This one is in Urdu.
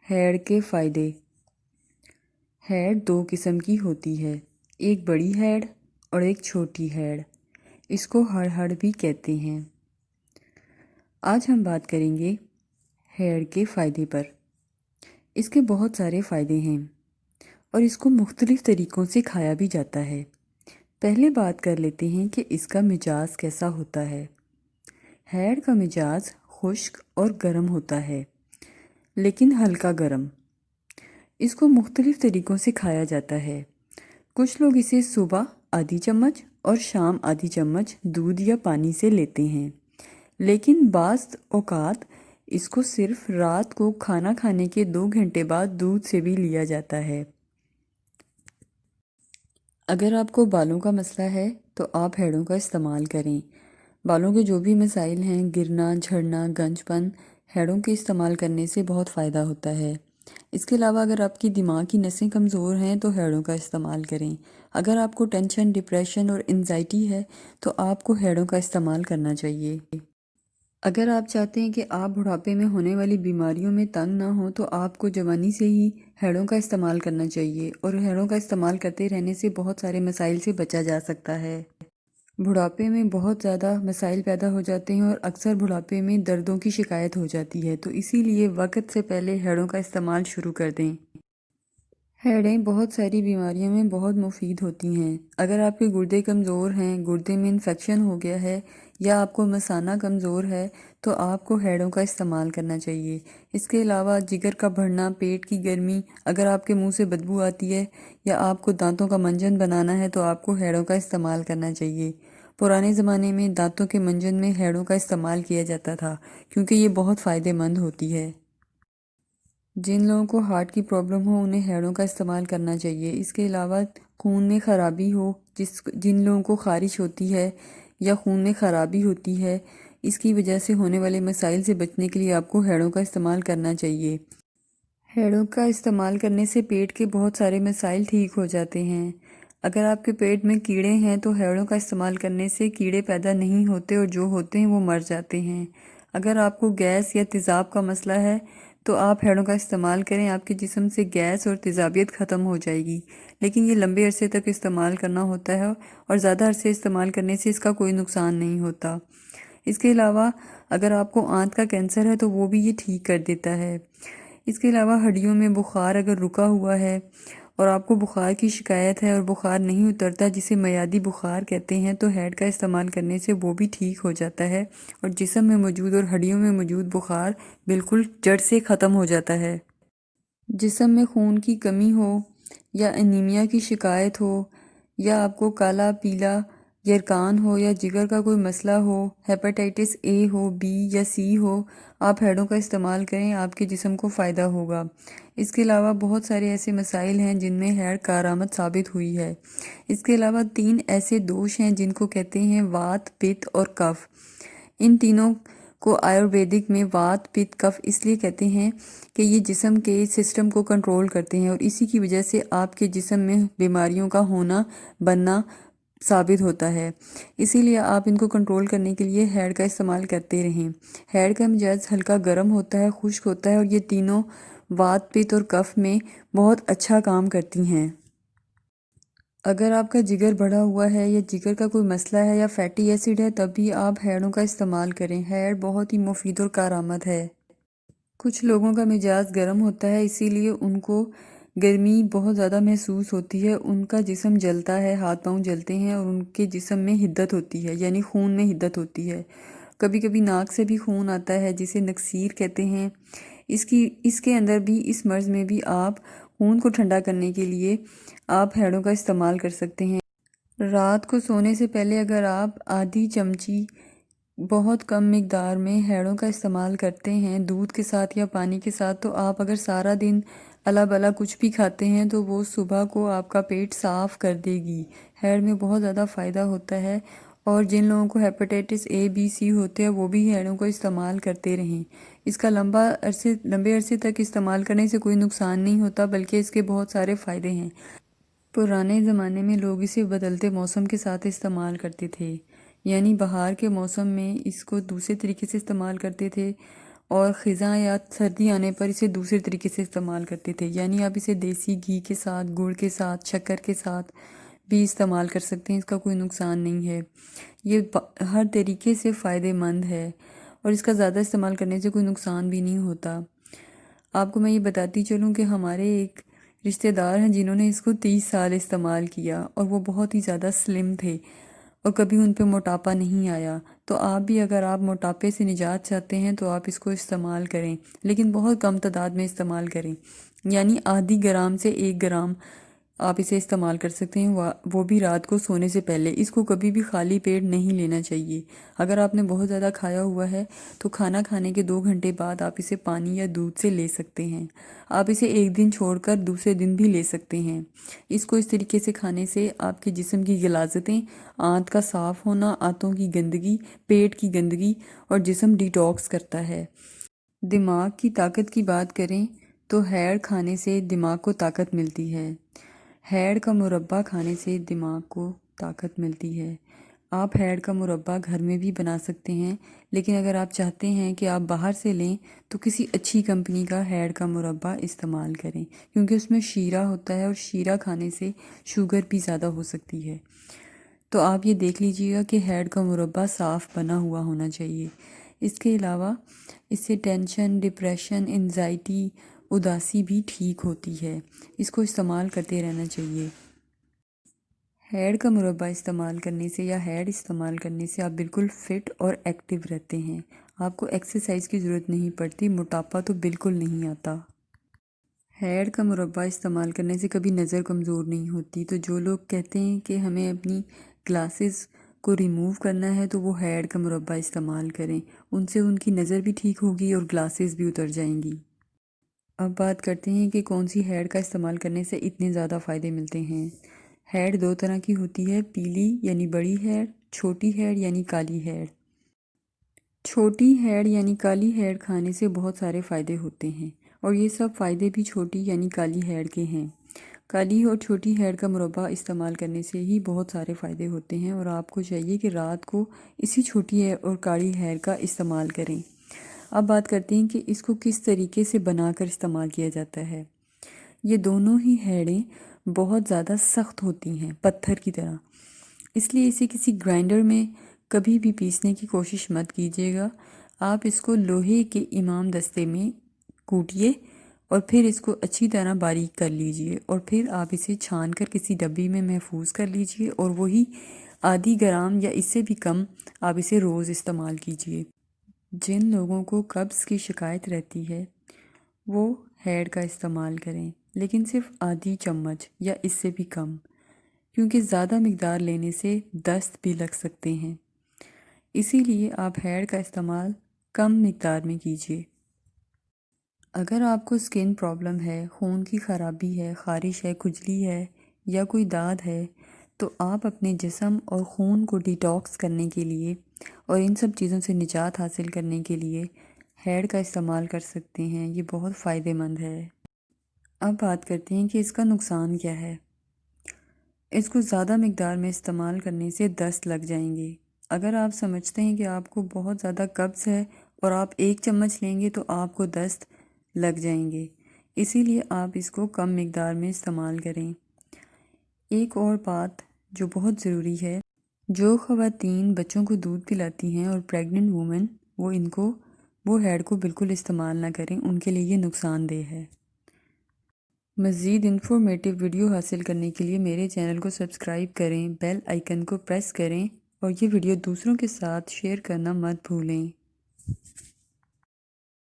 ہیڑ کے فائدے۔ ہیڑ دو قسم کی ہوتی ہے، ایک بڑی ہیڑ اور ایک چھوٹی ہیڑ۔ اس کو ہڑ بھی کہتے ہیں۔ آج ہم بات کریں گے ہیڑ کے فائدے پر۔ اس کے بہت سارے فائدے ہیں اور اس کو مختلف طریقوں سے کھایا بھی جاتا ہے۔ پہلے بات کر لیتے ہیں کہ اس کا مزاج کیسا ہوتا ہے۔ ہیڑ کا مزاج خشک اور گرم ہوتا ہے، لیکن ہلکا گرم۔ اس کو مختلف طریقوں سے کھایا جاتا ہے۔ کچھ لوگ اسے صبح آدھی چمچ اور شام آدھی چمچ دودھ یا پانی سے لیتے ہیں، لیکن بعض اوقات اس کو صرف رات کو کھانا کھانے کے 2 گھنٹے بعد دودھ سے بھی لیا جاتا ہے۔ اگر آپ کو بالوں کا مسئلہ ہے تو آپ ہیڑوں کا استعمال کریں۔ بالوں کے جو بھی مسائل ہیں، گرنا، جھڑنا، گنج پن، ہیڑوں کے استعمال کرنے سے بہت فائدہ ہوتا ہے۔ اس کے علاوہ اگر آپ کی دماغ کی نسیں کمزور ہیں تو ہیڑوں کا استعمال کریں۔ اگر آپ کو ٹینشن، ڈپریشن اور انزائٹی ہے تو آپ کو ہیڑوں کا استعمال کرنا چاہیے۔ اگر آپ چاہتے ہیں کہ آپ بڑھاپے میں ہونے والی بیماریوں میں تنگ نہ ہوں تو آپ کو جوانی سے ہی ہیڑوں کا استعمال کرنا چاہیے، اور ہیڑوں کا استعمال کرتے رہنے سے بہت سارے مسائل سے بچا جا سکتا ہے۔ بڑھاپے میں بہت زیادہ مسائل پیدا ہو جاتے ہیں اور اکثر بڑھاپے میں دردوں کی شکایت ہو جاتی ہے، تو اسی لیے وقت سے پہلے ہیڑوں کا استعمال شروع کر دیں۔ ہیڑیں بہت ساری بیماریوں میں بہت مفید ہوتی ہیں۔ اگر آپ کے گردے کمزور ہیں، گردے میں انفیکشن ہو گیا ہے یا آپ کو مثانہ کمزور ہے تو آپ کو ہیڑوں کا استعمال کرنا چاہیے۔ اس کے علاوہ جگر کا بڑھنا، پیٹ کی گرمی، اگر آپ کے منہ سے بدبو آتی ہے یا آپ کو دانتوں کا منجن بنانا ہے تو آپ کو ہیڑوں کا استعمال کرنا چاہیے۔ پرانے زمانے میں دانتوں کے منجن میں ہیڑوں کا استعمال کیا جاتا تھا کیونکہ یہ بہت فائدہ مند ہوتی ہے۔ جن لوگوں کو ہارٹ کی پرابلم ہو انہیں ہیڑوں کا استعمال کرنا چاہیے۔ اس کے علاوہ خون میں خرابی ہو، جن لوگوں کو خارش ہوتی ہے یا خون میں خرابی ہوتی ہے، اس کی وجہ سے ہونے والے مسائل سے بچنے کے لیے آپ کو ہیڑوں کا استعمال کرنا چاہیے۔ ہیڑوں کا استعمال کرنے سے پیٹ کے بہت سارے مسائل ٹھیک ہو جاتے ہیں۔ اگر آپ کے پیٹ میں کیڑے ہیں تو ہیڑوں کا استعمال کرنے سے کیڑے پیدا نہیں ہوتے اور جو ہوتے ہیں وہ مر جاتے ہیں۔ اگر آپ کو گیس یا تیزاب کا مسئلہ ہے تو آپ ہیڑوں کا استعمال کریں، آپ کے جسم سے گیس اور تیزابیت ختم ہو جائے گی، لیکن یہ لمبے عرصے تک استعمال کرنا ہوتا ہے اور زیادہ عرصے استعمال کرنے سے اس کا کوئی نقصان نہیں ہوتا۔ اس کے علاوہ اگر آپ کو آنت کا کینسر ہے تو وہ بھی یہ ٹھیک کر دیتا ہے۔ اس کے علاوہ ہڈیوں میں بخار اگر رکا ہوا ہے اور آپ کو بخار کی شکایت ہے اور بخار نہیں اترتا، جسے میادی بخار کہتے ہیں، تو ہیڈ کا استعمال کرنے سے وہ بھی ٹھیک ہو جاتا ہے اور جسم میں موجود اور ہڈیوں میں موجود بخار بالکل جڑ سے ختم ہو جاتا ہے۔ جسم میں خون کی کمی ہو یا انیمیا کی شکایت ہو یا آپ کو کالا پیلا یرقان ہو یا جگر کا کوئی مسئلہ ہو، ہیپاٹائٹس اے ہو، بی یا سی ہو، آپ ہیڑوں کا استعمال کریں، آپ کے جسم کو فائدہ ہوگا۔ اس کے علاوہ بہت سارے ایسے مسائل ہیں جن میں ہیڑ کارآمد ثابت ہوئی ہے۔ اس کے علاوہ 3 ایسے دوش ہیں جن کو کہتے ہیں وات، پت اور کف۔ ان تینوں کو آیورویدک میں وات، پت، کف اس لیے کہتے ہیں کہ یہ جسم کے سسٹم کو کنٹرول کرتے ہیں اور اسی کی وجہ سے آپ کے جسم میں بیماریوں کا ہونا بننا ثابت ہوتا ہے۔ اسی لیے آپ ان کو کنٹرول کرنے کے لیے ہیڑ کا استعمال کرتے رہیں۔ ہیڑ کا مزاج ہلکا گرم ہوتا ہے، خشک ہوتا ہے اور یہ تینوں وات، پت اور کف میں بہت اچھا کام کرتی ہیں۔ اگر آپ کا جگر بڑھا ہوا ہے یا جگر کا کوئی مسئلہ ہے یا فیٹی ایسڈ ہے تب بھی آپ ہیڑوں کا استعمال کریں۔ ہیڑ بہت ہی مفید اور کارآمد ہے۔ کچھ لوگوں کا مزاج گرم ہوتا ہے، اسی لیے ان کو گرمی بہت زیادہ محسوس ہوتی ہے، ان کا جسم جلتا ہے، ہاتھ پاؤں جلتے ہیں اور ان کے جسم میں حدت ہوتی ہے، یعنی خون میں حدت ہوتی ہے۔ کبھی کبھی ناک سے بھی خون آتا ہے جسے نکسیر کہتے ہیں۔ اس کے اندر بھی، اس مرض میں بھی آپ خون کو ٹھنڈا کرنے کے لیے آپ ہیڑوں کا استعمال کر سکتے ہیں۔ رات کو سونے سے پہلے اگر آپ آدھی چمچی بہت کم مقدار میں ہیڑوں کا استعمال کرتے ہیں دودھ کے ساتھ یا پانی کے ساتھ، تو آپ اگر سارا دن الا بلا کچھ بھی کھاتے ہیں تو وہ صبح کو آپ کا پیٹ صاف کر دے گی۔ ہیڑ میں بہت زیادہ فائدہ ہوتا ہے، اور جن لوگوں کو ہیپاٹائٹس اے، بی، سی ہوتے ہیں وہ بھی ہیڑوں کو استعمال کرتے رہیں۔ اس کا لمبے عرصے تک استعمال کرنے سے کوئی نقصان نہیں ہوتا، بلکہ اس کے بہت سارے فائدے ہیں۔ پرانے زمانے میں لوگ اسے بدلتے موسم کے ساتھ استعمال کرتے تھے، یعنی بہار کے موسم میں اس کو دوسرے طریقے سے استعمال کرتے تھے اور خزاں یا سردی آنے پر اسے دوسرے طریقے سے استعمال کرتے تھے، یعنی آپ اسے دیسی گھی کے ساتھ، گڑ کے ساتھ، شکر کے ساتھ بھی استعمال کر سکتے ہیں، اس کا کوئی نقصان نہیں ہے۔ یہ ہر طریقے سے فائدہ مند ہے اور اس کا زیادہ استعمال کرنے سے کوئی نقصان بھی نہیں ہوتا۔ آپ کو میں یہ بتاتی چلوں کہ ہمارے ایک رشتہ دار ہیں جنہوں نے اس کو 30 سال استعمال کیا اور وہ بہت ہی زیادہ سلم تھے اور کبھی ان پہ موٹاپا نہیں آیا۔ تو آپ بھی اگر آپ موٹاپے سے نجات چاہتے ہیں تو آپ اس کو استعمال کریں، لیکن بہت کم تعداد میں استعمال کریں، یعنی آدھی گرام سے 1 گرام آپ اسے استعمال کر سکتے ہیں، وہ بھی رات کو سونے سے پہلے۔ اس کو کبھی بھی خالی پیٹ نہیں لینا چاہیے۔ اگر آپ نے بہت زیادہ کھایا ہوا ہے تو کھانا کھانے کے 2 گھنٹے بعد آپ اسے پانی یا دودھ سے لے سکتے ہیں۔ آپ اسے ایک دن چھوڑ کر دوسرے دن بھی لے سکتے ہیں۔ اس کو اس طریقے سے کھانے سے آپ کے جسم کی غلاظتیں، آنت کا صاف ہونا، آنتوں کی گندگی، پیٹ کی گندگی اور جسم ڈیٹاکس کرتا ہے۔ دماغ کی طاقت کی بات کریں تو ہیڑ کھانے سے دماغ کو طاقت ملتی ہے۔ ہیڑ کا مربع کھانے سے دماغ کو طاقت ملتی ہے۔ آپ ہیڑ کا مربع گھر میں بھی بنا سکتے ہیں، لیکن اگر آپ چاہتے ہیں کہ آپ باہر سے لیں تو کسی اچھی کمپنی کا ہیڑ کا مربع استعمال کریں، کیونکہ اس میں شیرہ ہوتا ہے اور شیرہ کھانے سے شوگر بھی زیادہ ہو سکتی ہے۔ تو آپ یہ دیکھ لیجئے گا کہ ہیڑ کا مربع صاف بنا ہوا ہونا چاہیے۔ اس کے علاوہ اس سے ٹینشن، ڈپریشن، انزائٹی، اداسی بھی ٹھیک ہوتی ہے۔ اس کو استعمال کرتے رہنا چاہیے۔ ہیڑ کا مربع استعمال کرنے سے یا ہیڑ استعمال کرنے سے آپ بالکل فٹ اور ایکٹیو رہتے ہیں۔ آپ کو ایکسرسائز کی ضرورت نہیں پڑتی، موٹاپا تو بالکل نہیں آتا۔ ہیڑ کا مربع استعمال کرنے سے کبھی نظر کمزور نہیں ہوتی، تو جو لوگ کہتے ہیں کہ ہمیں اپنی گلاسز کو ریموو کرنا ہے تو وہ ہیڑ کا مربع استعمال کریں، ان سے ان کی نظر بھی ٹھیک ہوگی اور گلاسز بھی اتر جائیں گی۔ اب بات کرتے ہیں کہ کون سی ہیڑ کا استعمال کرنے سے اتنے زیادہ فائدے ملتے ہیں۔ ہیڑ 2 طرح کی ہوتی ہے، پیلی یعنی بڑی ہیڑ، چھوٹی ہیڑ یعنی کالی ہیڑ۔ چھوٹی ہیڑ یعنی کالی ہیڑ کھانے سے بہت سارے فائدے ہوتے ہیں اور یہ سب فائدے بھی چھوٹی یعنی کالی ہیڑ کے ہیں۔ کالی اور چھوٹی ہیڑ کا مربع استعمال کرنے سے ہی بہت سارے فائدے ہوتے ہیں اور آپ کو چاہیے کہ رات کو اسی چھوٹی ہیڑ اور کالی ہیڑ کا استعمال کریں۔ اب بات کرتے ہیں کہ اس کو کس طریقے سے بنا کر استعمال کیا جاتا ہے۔ یہ دونوں ہی ہیڑیں بہت زیادہ سخت ہوتی ہیں، پتھر کی طرح، اس لیے اسے کسی گرائنڈر میں کبھی بھی پیسنے کی کوشش مت کیجیے گا۔ آپ اس کو لوہے کے امام دستے میں کوٹیے اور پھر اس کو اچھی طرح باریک کر لیجئے اور پھر آپ اسے چھان کر کسی ڈبی میں محفوظ کر لیجئے اور وہی آدھی گرام یا اس سے بھی کم آپ اسے روز استعمال کیجئے۔ جن لوگوں کو قبض کی شکایت رہتی ہے وہ ہیڑ کا استعمال کریں، لیکن صرف آدھی چمچ یا اس سے بھی کم، کیونکہ زیادہ مقدار لینے سے دست بھی لگ سکتے ہیں۔ اسی لیے آپ ہیڑ کا استعمال کم مقدار میں کیجیے۔ اگر آپ کو سکن پرابلم ہے، خون کی خرابی ہے، خارش ہے، کھجلی ہے یا کوئی داد ہے تو آپ اپنے جسم اور خون کو ڈیٹاکس کرنے کے لیے اور ان سب چیزوں سے نجات حاصل کرنے کے لیے ہیڑ کا استعمال کر سکتے ہیں۔ یہ بہت فائدہ مند ہے۔ اب بات کرتے ہیں کہ اس کا نقصان کیا ہے۔ اس کو زیادہ مقدار میں استعمال کرنے سے دست لگ جائیں گے۔ اگر آپ سمجھتے ہیں کہ آپ کو بہت زیادہ قبض ہے اور آپ 1 چمچ لیں گے تو آپ کو دست لگ جائیں گے، اسی لیے آپ اس کو کم مقدار میں استعمال کریں۔ ایک اور بات جو بہت ضروری ہے، جو خواتین بچوں کو دودھ پلاتی ہیں اور پریگننٹ وومن، وہ ہیڑ کو بالکل استعمال نہ کریں، ان کے لیے یہ نقصان دہ ہے۔ مزید انفارمیٹیو ویڈیو حاصل کرنے کے لیے میرے چینل کو سبسکرائب کریں، بیل آئیکن کو پریس کریں اور یہ ویڈیو دوسروں کے ساتھ شیئر کرنا مت بھولیں۔